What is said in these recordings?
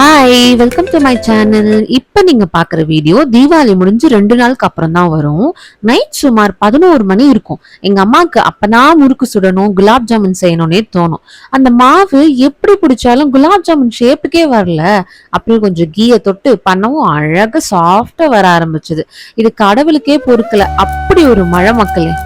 Hi, welcome to my channel. இப்போ நீங்க பார்க்குற வீடியோ தீபாவளி முடிஞ்சு 2 நாளுக்கு அப்புறம் தான் வரும். நைட் சுமார் 11 மணி இருக்கும். எங்க அம்மாவுக்கு அப்பதான் முறுக்கு சுடணும், குலாப் ஜாமுன் செய்யணும்னே தோணும். அந்த மாவு எப்படி பிடிச்சாலும் குலாப் ஜாமுன் ஷேப்புக்கே வரல. அப்புறம் கொஞ்சம் கீயை தொட்டு பண்ணவும் அழகா சாஃப்டா வர ஆரம்பிச்சது. இது கடவுளுக்கே பொறுக்கல. அப்படி ஒரு மழை மக்களே.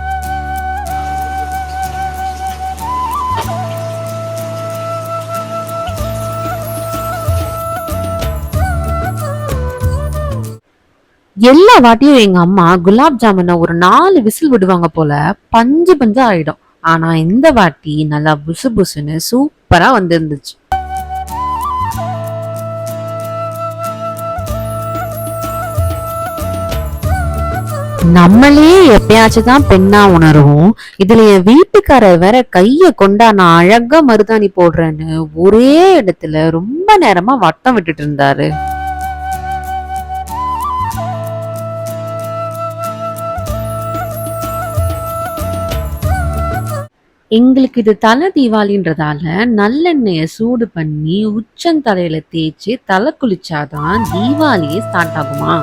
எல்லா வாட்டியும் எங்க அம்மா குலாப் ஜாமுனை ஒரு 4 விசில் விடுவாங்க போல, பஞ்சு பஞ்சு ஆயிடும். ஆனா இந்த வாட்டி நல்லா புசு புசுன்னு சூப்பரா வந்திருந்துச்சு. நம்மளே எப்பயாச்சும் தான் பெண்ணா உணர்வோம். இதுல என் வீட்டுக்காரர் வேற கைய கொண்டா நான் அழகா மருதாணி போடுறேன்னு ஒரே இடத்துல ரொம்ப நேரமா வட்டம் விட்டுட்டு இருந்தாரு. எங்களுக்கு இது தலை தீபாவளின்றதால நல்லெண்ணெய சூடு பண்ணி உச்சந்தலையில தேய்ச்சி தலை குளிச்சாதான் தீபாவளியே ஸ்டார்ட் ஆகுமா.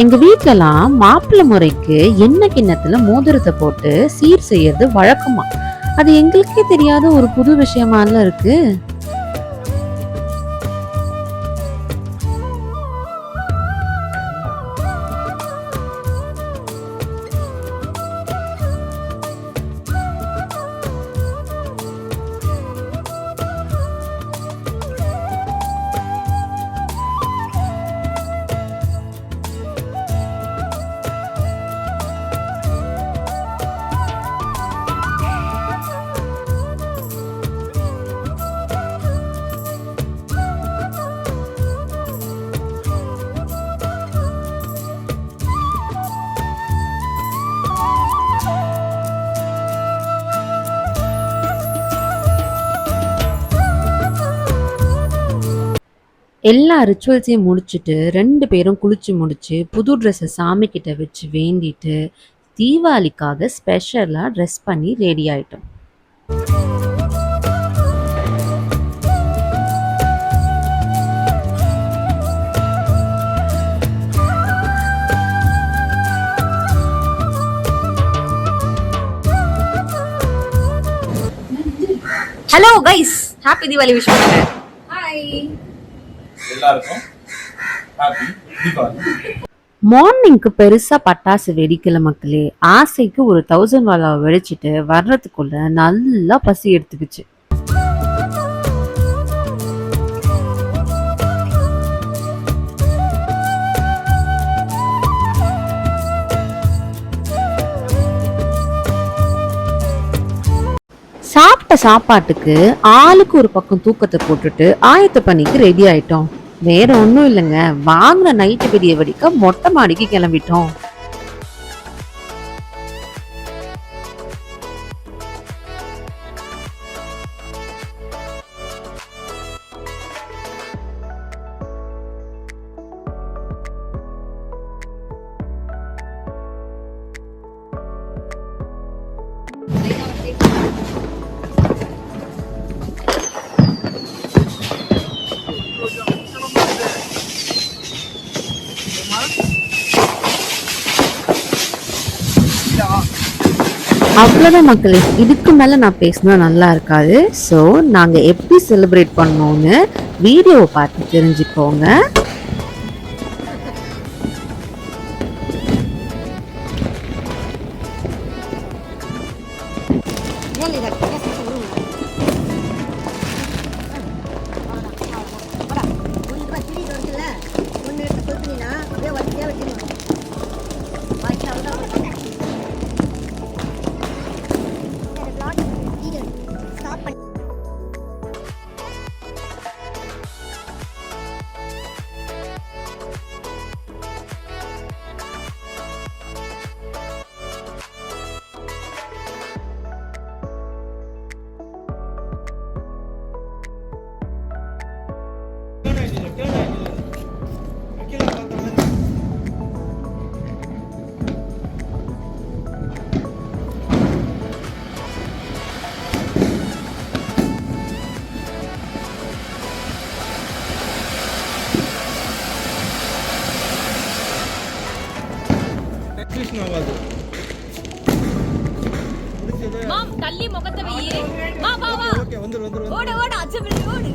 எங்க வீட்லலாம் மாப்பிள்ளை முறைக்கு எண்ணெய் கிண்ணத்துல மோதிரத்தை போட்டு சீர் செய்யறது வழக்கமா. அது எங்களுக்கே தெரியாத ஒரு புது விஷயமால இருக்கு. எல்லா ரிச்சுவல்ஸையும் முடிச்சுட்டு 2 பேரும் குளிச்சு முடிச்சு புது ட்ரெஸ்ஸை சாமி கிட்ட வச்சு வேண்டிட்டு தீபாவளிக்காக ஸ்பெஷலா ட்ரெஸ் பண்ணி ரெடி ஆயிட்டோம். Hello guys, happy Deepavali wish பண்ணுங்க. ஹாய் எல்லாருக்கும் ஹாப்பி தீபாவளி. மார்னிங்க்கு பெருசா பட்டாசு வெடிக்கல மக்களே. ஆசைக்கு ஒரு 1000 வாலாவை வெடிச்சிட்டு வர்றதுக்குள்ள நல்லா பசி எடுத்துக்கிச்சு. சாப்பிட்ட சாப்பாட்டுக்கு ஆளுக்கு ஒரு பக்கம் தூக்கத்தை போட்டுட்டு ஆயத்த பண்ணிக்கு ரெடி ஆயிட்டோம். வேற ஒன்றும் இல்லைங்க, வாங்கின நைட்டு வெடிய வெடிக்க மொட்டை மாடிக்கு கிளம்பிட்டோம். அவ்வளோதான் மக்களே, இதுக்கு மேலே நான் பேசினா நல்லா இருக்காது. ஸோ நாங்கள் எப்படி செலிப்ரேட் பண்ணோன்னு வீடியோவை பார்த்து தெரிஞ்சுக்கோங்க. மாம் தள்ளி முகத்தை வெய்யே வா வா வா ஓடு ஓடு அச்சு விடு ஓடு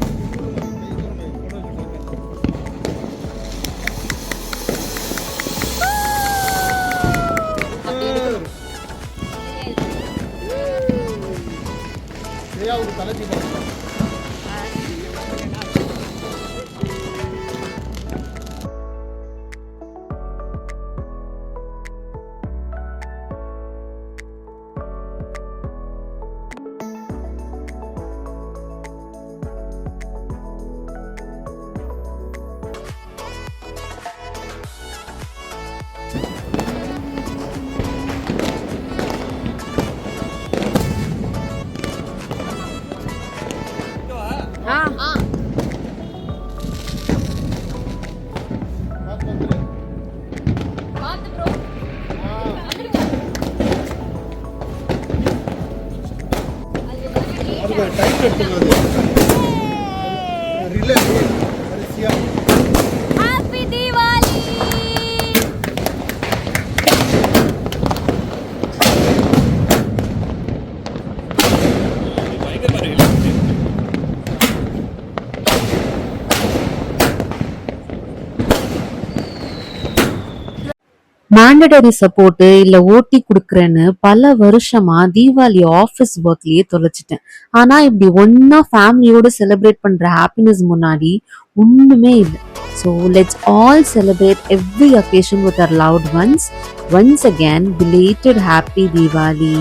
ஹாப்பி தீபாவளி மேண்டடரி சப்போர்ட் இல்ல ஓட்டி குடுக்கறேன்னு பல வருஷமா தீபாவளி ஆபீஸ் ஒர்க்லயே தொலைச்சிட்டேன். ஆனா இப்படி ஒன்னா ஃபேமிலியோட செலிப்ரேட் பண்ற ஹாப்பினஸ் முன்னாடி ஒண்ணுமே இல்லை. So let's all celebrate every occasion with our loved ones. Once again, belated happy Diwali.